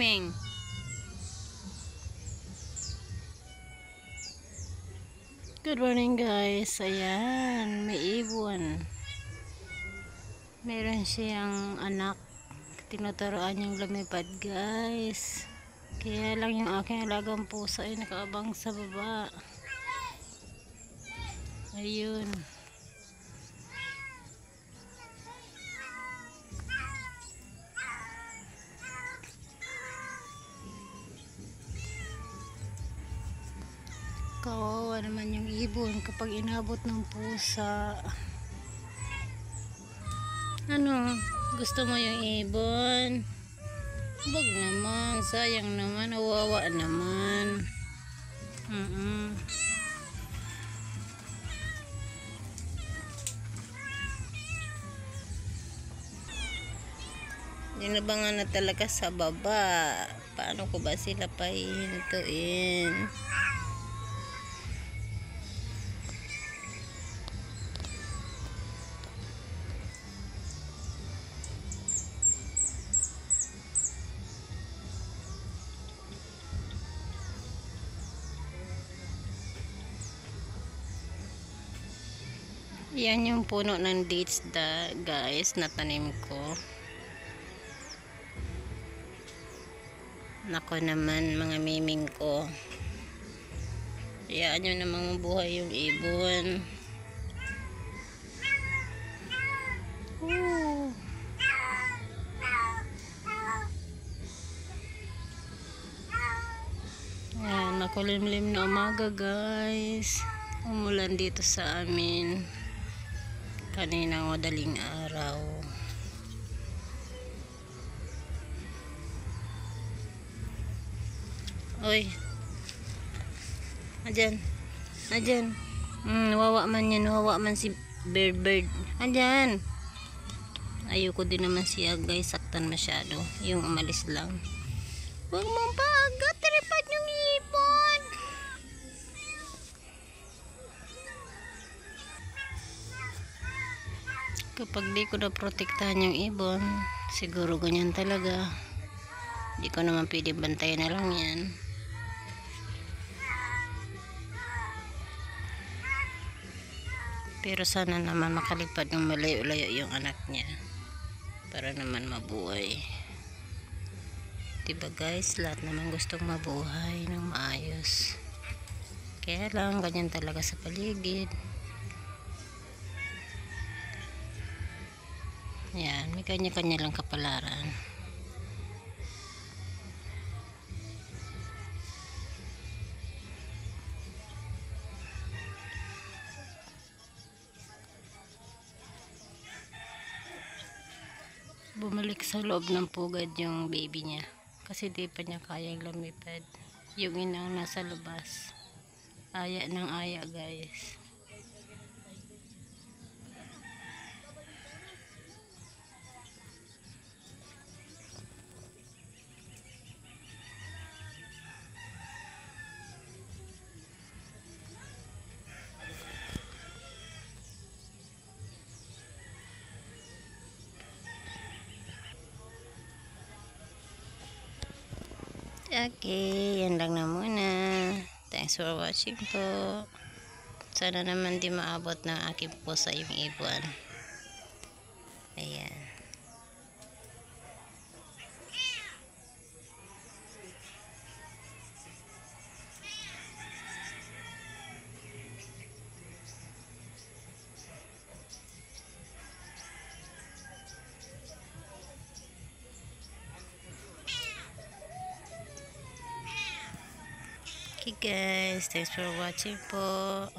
swimming. Good morning guys. Ayan, may ibon. Meron siyang anak. Tinuturoan niyang lumipad guys. Kaya lang yung aking alagang pusa ay nakaabang sa baba. Ayun. Kawawa naman yung ibon kapag inabot ng pusa. Ano? Gusto mo yung ibon? Wag naman. Sayang naman. Kawawa naman. Dinabangan na talaga sa baba. Paano ko ba sila pahihintuin? Yan yung puno ng dates guys na tanim ko. Nako naman mga miming ko. Hayaan nyo namang mabuhay yung ibon. Ayan, makulimlim na umaga guys. Umulan dito sa amin. Kaninang madaling araw. Oy. Andyan. Andyan. Wawa man yan. Wawa man si bird. Andyan. Ayoko din naman siya guys. Saktan masyado. Yung umalis lang. Huwag mong paagat. Tripad yung ibon. Kapag di ko na protektahan yung ibon, siguro ganyan talaga. Di ko naman pwede bantayan na lang yan. Pero sana naman makalipad ng malayo-layo yung anak niya. Para naman mabuhay. Diba guys, lahat naman gustong mabuhay ng maayos. Kaya lang, ganyan talaga sa paligid. Yan, may kanya-kanya lang kapalaran. Bumalik sa loob ng pugad yung baby niya. Kasi di pa niya kayang lumipad. Yung inang nasa labas. Aya ng aya guys. Okay, yan lang na muna. Thanks for watching po. Sana naman di maabot ng aking pusa yung ibon. Ayan. Okay guys, thanks for watching po.